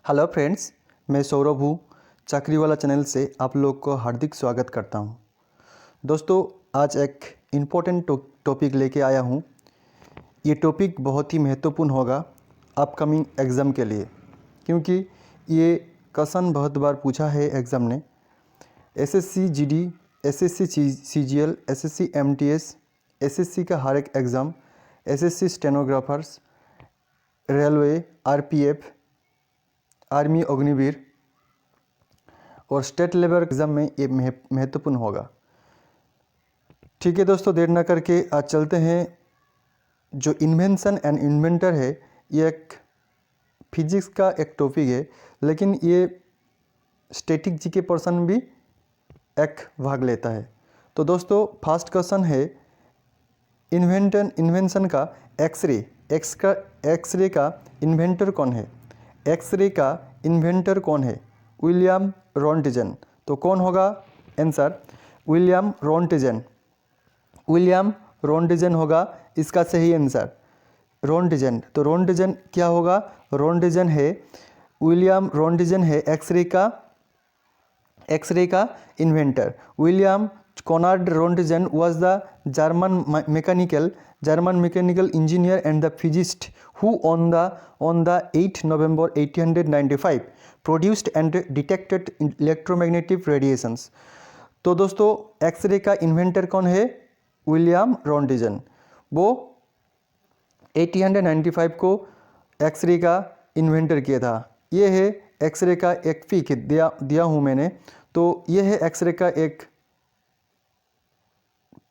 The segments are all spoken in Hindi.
हेलो फ्रेंड्स, मैं सौरभ हूँ। चाकरी वाला चैनल से आप लोग को हार्दिक स्वागत करता हूँ। दोस्तों, आज एक इम्पोर्टेंट टॉपिक लेके आया हूँ। ये टॉपिक बहुत ही महत्वपूर्ण होगा अपकमिंग एग्ज़ाम के लिए, क्योंकि ये क्वेश्चन बहुत बार पूछा है एग्ज़ाम ने। SSC GD, SSC CGL, SSC MTS, SSC का हर एक exam, SSC stenographers, railway, RPF, army Agniveer और स्टेट लेवल एग्ज़ाम में ये महत्वपूर्ण होगा। ठीक है दोस्तों, देर ना करके आज चलते हैं। जो इन्वेंशन एंड इन्वेंटर है, ये एक फिजिक्स का एक टॉपिक है, लेकिन ये स्टैटिक जीके पर्सन भी एक भाग लेता है। तो दोस्तों, फर्स्ट क्वेश्चन है इन्वेंशन का एक्सरे का इन्वेंटर कौन है? एक्सरे का इन्वेंटर कौन है? विलियम रोंटिजन। तो कौन होगा आंसर? विलियम रोंटिजन। विलियम रोंटिजन होगा इसका सही आंसर। रोंटिजन, तो रोंटिजन क्या होगा? रोंटिजन है, विलियम रोंटिजन है एक्सरे का inventor. William Conrad Roentgen was the German mechanical engineer and the physicist who on the 8th November 1895 produced and detected electromagnetic radiations। तो दोस्तों, एक्सरे का इन्वेंटर कौन है? विलियम रोंटिजन। वो 1895 को एक्सरे का इन्वेंटर किया था। ये है एक्सरे का एक पिक दिया हूँ मैंने। तो ये है एक्सरे का एक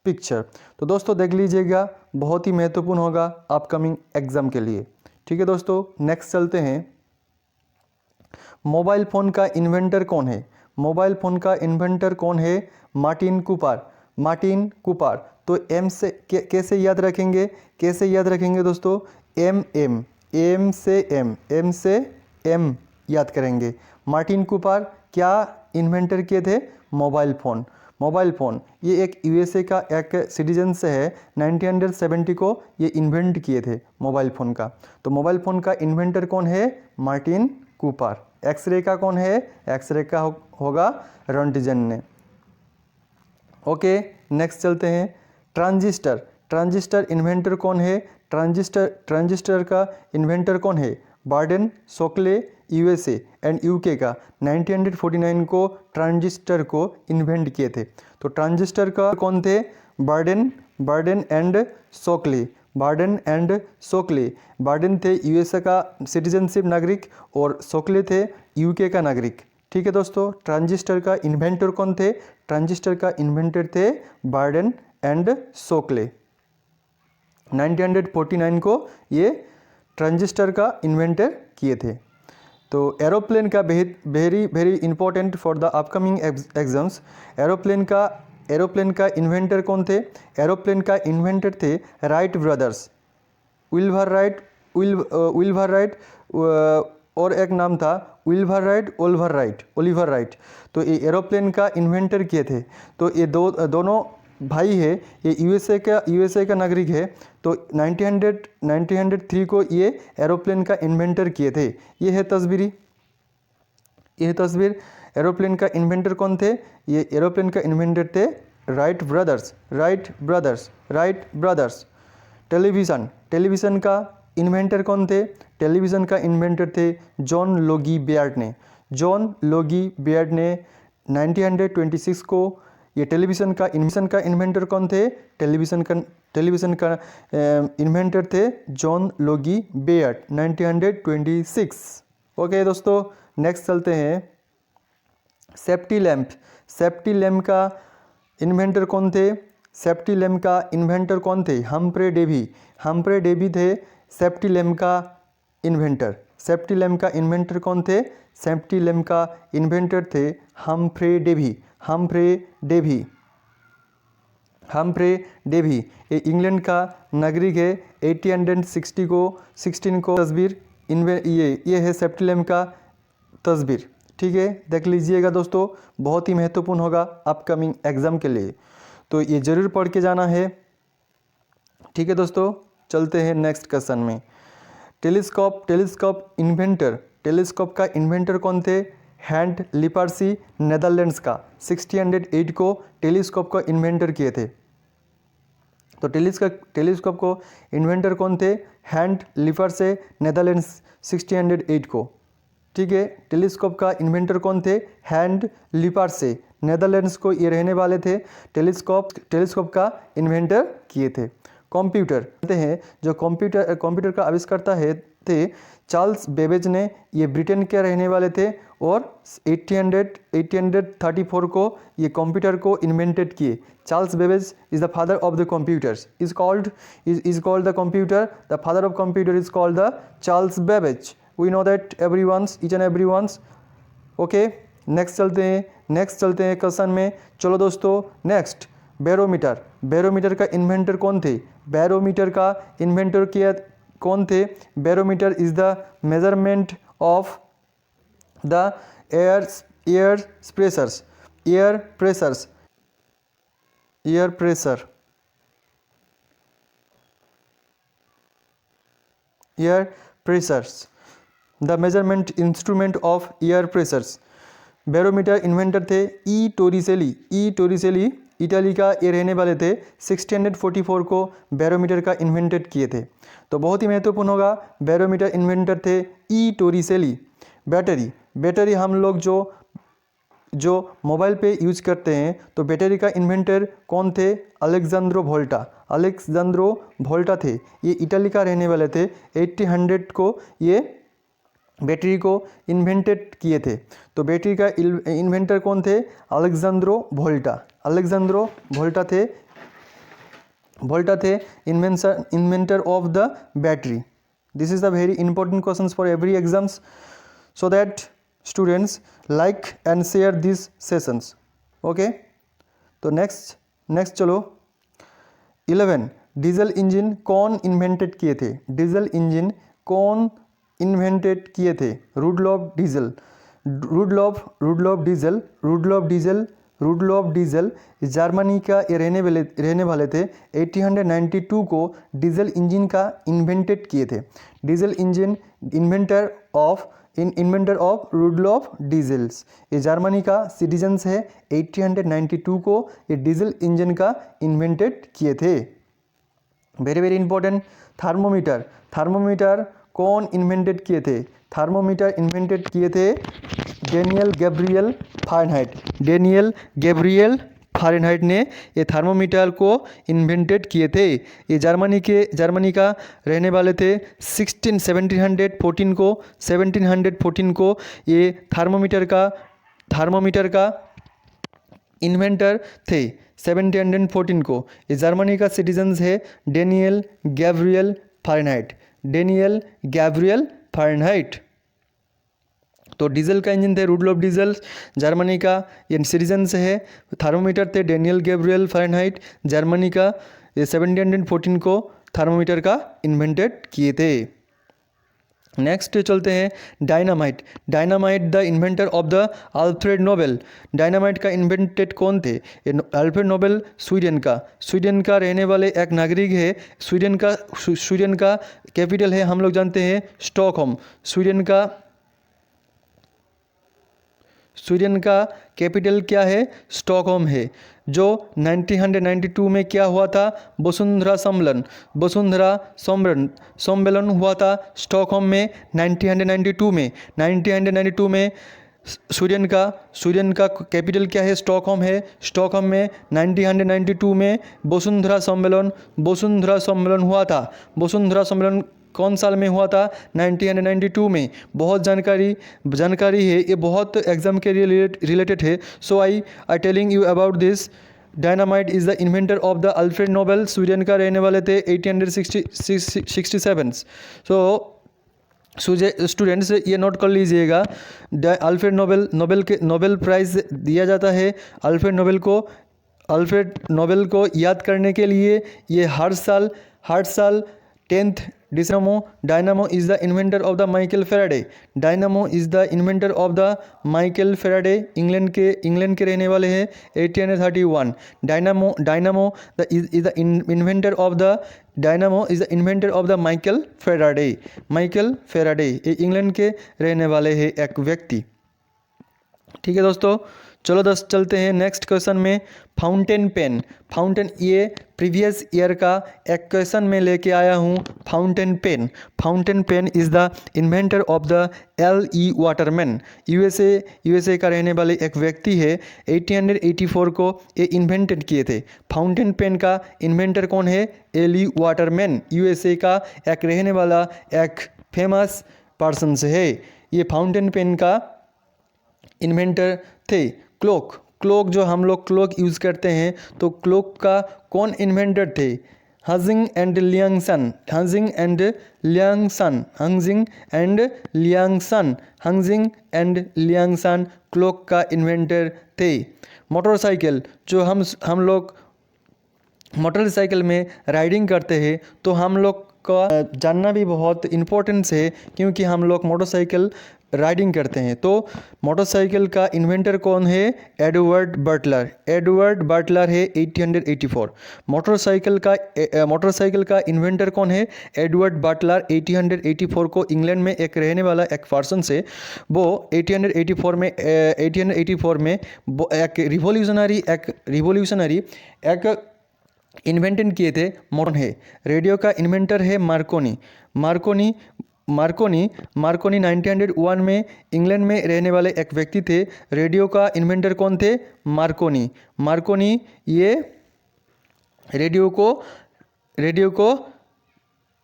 पिक्चर। तो दोस्तों देख लीजिएगा, बहुत ही महत्वपूर्ण होगा अपकमिंग एग्जाम के लिए। ठीक है दोस्तों, नेक्स्ट चलते हैं। मोबाइल फ़ोन का इन्वेंटर कौन है? मोबाइल फ़ोन का इन्वेंटर कौन है? Martin Cooper. तो एम से कैसे याद रखेंगे दोस्तों? एम से एम याद करेंगे। मार्टिन कूपर क्या इन्वेंटर किए थे? मोबाइल फ़ोन ये एक यूएसए का एक सिटीजन से है। 1970 को ये इन्वेंट किए थे मोबाइल फ़ोन का। तो मोबाइल फ़ोन का इन्वेंटर कौन है? Martin Cooper. एक्सरे का कौन है? एक्सरे का होगा रोंटिजन ने। ओके, नेक्स्ट चलते हैं। ट्रांजिस्टर इन्वेंटर कौन है? ट्रांजिस्टर का इन्वेंटर कौन है? बार्डेन सोकले यूएसए एंड यूके का 1949 को ट्रांजिस्टर को इन्वेंट किए थे। तो ट्रांजिस्टर का कौन थे? बार्डेन एंड सोकले। बार्डेन थे यूएसए का सिटीजनशिप नागरिक और सोकले थे यूके का नागरिक। ठीक है दोस्तों, ट्रांजिस्टर का इन्वेंटर कौन थे? ट्रांजिस्टर का इन्वेंटर थे बार्डेन एंड सोकले। 1949 को ये ट्रांजिस्टर का इन्वेंटर किए थे। तो एरोप्लेन का very important for the upcoming exams. Aeroplane का इन्वेंटर कौन थे? एरोप्लेन का इन्वेंटर थे राइट ब्रदर्स, विल्बर राइट और एक नाम था ओलिवर राइट। तो ये एरोप्लेन का इन्वेंटर किए थे। तो ये दोनों भाई है, ये यूएसए का नागरिक है। तो 1903 को ये एरोप्लेन का इन्वेंटर किए थे। ये है तस्वीर। एरोप्लेन का इन्वेंटर कौन थे? ये एरोप्लेन का इन्वेंटर थे राइट ब्रदर्स। टेलीविज़न का इन्वेंटर कौन थे? टेलीविज़न का इन्वेंटर थे जॉन लोगी बेयर्ड ने 1926 को। ये टेलीविज़न का इन्वेंटर कौन थे? टेलीविज़न का इन्वेंटर थे जॉन लोगी बेयर्ड 1926। ओके दोस्तों, नेक्स्ट चलते हैं। सेफ्टी लैम्प का इन्वेंटर कौन थे? सेफ्टी लैम्प का इन्वेंटर कौन थे? हम्फ्रे डेवी थे सेफ्टी लैम्प का इन्वेंटर। सेफ्टी लैम्प का इन्वेंटर कौन थे? सेफ्टी लैम्प का इन्वेंटर थे हम्फ्रे डेवी। ये इंग्लैंड का नागरिक है। 1816 को तस्वीर ये है सेफ्टी लैम्प का तस्वीर। ठीक है, देख लीजिएगा दोस्तों, बहुत ही महत्वपूर्ण होगा अपकमिंग एग्जाम के लिए। तो ये ज़रूर पढ़ के जाना है। ठीक है दोस्तों, चलते हैं नेक्स्ट क्वेश्चन में। टेलीस्कोप टेलीस्कोप का इन्वेंटर कौन थे? हैंड लिपार्सी, नेदरलैंड्स का 1608 को टेलीस्कोप का इन्वेंटर किए थे। तो टेलीस्कोप को इन्वेंटर कौन थे? हैंड लिपार्से, नेदरलैंड्स 1608 को। ठीक है, टेलीस्कोप का इन्वेंटर कौन थे? हैंड लिपार्से, नेदरलैंड्स को ये रहने वाले थे। टेलीस्कोप का इन्वेंटर किए थे। कंप्यूटर कहते हैं, जो कंप्यूटर का आविष्कर्ता थे चार्ल्स बेबेज ने, ये ब्रिटेन के रहने वाले थे और 1834 को ये कंप्यूटर को इन्वेंटेड किए। Charles Babbage is the father of the computers, is called the computer, the father of computer is called the Charles Babbage. We know that each and every once. Okay, next चलते हैं क्वेश्चन में। चलो दोस्तों, नेक्स्ट बैरोमीटर का इन्वेंटर कौन थे? बैरोमीटर का इन्वेंटर किया कौन थे? Barometer is the measurement of the air pressures, the measurement instrument of air pressures. Barometer inventor थे ई टोरिसेली, इटाली का ये रहने वाले थे। 1644 को बैरोमीटर का इन्वेंटेड किए थे। तो बहुत ही महत्वपूर्ण होगा, बैरोमीटर इन्वेंटर थे ई टोरिसेली। बैटरी हम लोग जो मोबाइल पे यूज करते हैं, तो बैटरी का इन्वेंटर कौन थे? अलेक्जेंड्रो वोल्टा थे। ये इटाली का रहने वाले थे। 1800 को ये बैटरी को इन्वेंटेड किए थे। तो बैटरी का इन्वेंटर कौन थे? अलेक्जेंड्रो वोल्टा थे inventor of the battery. This is the very important questions for every exams, so that students like and share this sessions. Okay, तो नेक्स्ट चलो 11, डीजल इंजन कौन इन्वेंटेड किए थे? डीजल इंजन कौन इन्वेंटेड किए थे? रुडलॉफ डीजल जर्मनी का ये रहने वाले थे। 1892 को डीजल इंजन का इन्वेंटेड किए थे। Diesel engine inventor of Rudolf Diesels, ये जर्मनी का सिटीजन्स है। 1892 को ये डीजल इंजन का इन्वेंटेड किए थे। वेरी इंपॉर्टेंट, थर्मोमीटर कौन इन्वेंटेड किए थे? थर्मोमीटर इन्वेंटेड किए थे डेनियल गैब्रियल फारेनहाइट ने ये थर्मोमीटर को इन्वेंटेड किए थे। ये जर्मनी का रहने वाले थे। 1714 को ये थर्मोमीटर का इन्वेंटर थे। 1714 को ये जर्मनी का सिटीजन्स है डेनियल गैब्रियल फारेनहाइट। तो डीजल का इंजन थे रुडलॉफ डीजल, जर्मनी का ये सिटीजन्स है। थर्मोमीटर थे डेनियल गैब्रियल फारेनहाइट, जर्मनी का। ये 1714 को थर्मोमीटर का इन्वेंटेड किए थे। नेक्स्ट चलते हैं dynamite the inventor of the Alfred Nobel. Dynamite का इन्वेंटेड कौन थे? अल्फ्रेड नोबेल स्वीडन का रहने वाले एक नागरिक है। स्वीडन का कैपिटल है, हम लोग जानते हैं, स्टॉकहोम। स्वीडन का कैपिटल क्या है? स्टॉकहोम है। जो 1992 में क्या हुआ था? वसुंधरा सम्मेलन हुआ था स्टॉकहोम में 1992 में। स्वीडन का कैपिटल क्या है? स्टॉकहोम है। स्टॉकहोम में 1992 में वसुंधरा सम्मेलन हुआ था। वसुंधरा सम्मेलन कौन साल में हुआ था? 1992 में। बहुत जानकारी है, ये बहुत एग्जाम के रिलेटेड है। So I telling you about this. Dynamite is the inventor of the Alfred Nobel, Sweden का रहने वाले थे 1867। सो स्टूडेंट्स ये नोट कर लीजिएगा, अल्फ्रेड नोबेल प्राइज़ दिया जाता है। अल्फ्रेड नोबेल को याद करने के लिए ये हर साल 10th Dynamo is the inventor of the Michael Faraday. Dynamo is the inventor of the Michael Faraday. England के रहने वाले हैं 1831. Dynamo is the inventor of the Dynamo is the inventor of the Michael Faraday. Michael Faraday ये इंग्लैंड के रहने वाले हैं एक व्यक्ति। ठीक है दोस्तों, चलो चलते हैं नेक्स्ट क्वेश्चन में। फाउंटेन पेन, ये प्रीवियस ईयर का एक क्वेश्चन में लेके आया हूँ। Fountain pen is the inventor of the L.E. Waterman. USA का रहने वाले एक व्यक्ति है। 1884 को ये इन्वेंटेड किए थे। फाउंटेन पेन का इन्वेंटर कौन है? L.E. वाटरमैन, यूएसए का एक रहने वाला एक फेमस पर्सन से है। ये फाउंटेन पेन का इन्वेंटर थे। क्लॉक जो हम लोग क्लॉक यूज़ करते हैं, तो क्लॉक का कौन इन्वेंटर थे? हजिंग एंड लियांगसन क्लॉक का इन्वेंटर थे। मोटरसाइकिल जो हम लोग मोटरसाइकिल में राइडिंग करते हैं, तो हम लोग का जानना भी बहुत इम्पोर्टेंस है, क्योंकि हम लोग मोटरसाइकिल राइडिंग करते हैं। तो मोटरसाइकिल का इन्वेंटर कौन है? एडवर्ड बटलर है 1884। मोटरसाइकिल का इन्वेंटर कौन है? Edward Buttler. 1884 को इंग्लैंड में एक रहने वाला एक पर्सन से वो 1884 में वो एक रिवोल्यूशनरी एक इन्वेंटन किए थे। है रेडियो का इन्वेंटर है मार्कोनी 1901 में इंग्लैंड में रहने वाले एक व्यक्ति थे। रेडियो का इन्वेंटर कौन थे? मार्कोनी ये रेडियो को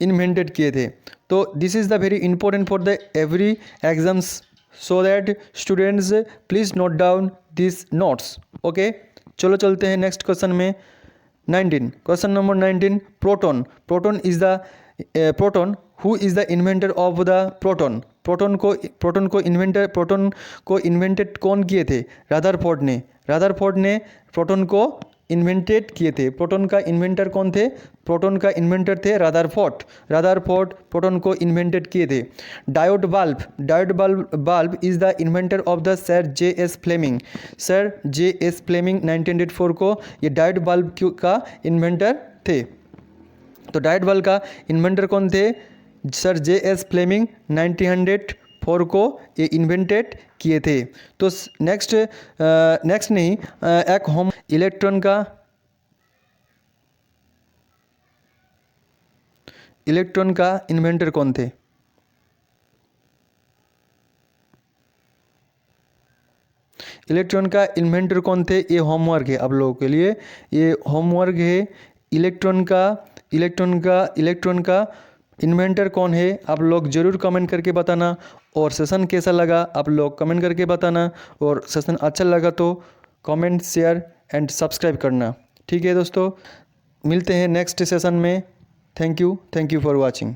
इन्वेंटेड किए थे। तो this is the very important for the every exams, so that students please note down this notes. Okay, चलो चलते हैं नेक्स्ट क्वेश्चन में। Question number 19, proton who is the inventor of the proton को इन्वेंटेड कौन किए थे? रदरफोर्ड ने प्रोटॉन को इन्वेंटेड किए थे। प्रोटॉन का इन्वेंटर कौन थे? प्रोटॉन का इन्वेंटर थे रदरफोर्ड प्रोटॉन को इन्वेंटेड किए थे। Diode bulb is the inventor of the sir J.S. Fleming 1904 को ये डायोड बल्ब का इन्वेंटर थे। तो डायोड बल्ब का इन्वेंटर कौन थे? Sir J.S. फ्लेमिंग 1904 को ये इन्वेंटेड किए थे। तो नेक्स्ट नहीं, एक होम इलेक्ट्रॉन का इन्वेंटर कौन थे? इलेक्ट्रॉन का इन्वेंटर कौन थे? ये होमवर्क है आप लोगों के लिए, ये होमवर्क है। इलेक्ट्रॉन का इन्वेंटर कौन है? आप लोग ज़रूर कमेंट करके बताना। और सेशन कैसा लगा आप लोग कमेंट करके बताना। और सेशन अच्छा लगा तो कमेंट, शेयर एंड सब्सक्राइब करना। ठीक है दोस्तों, मिलते हैं नेक्स्ट सेशन में। Thank you for watching.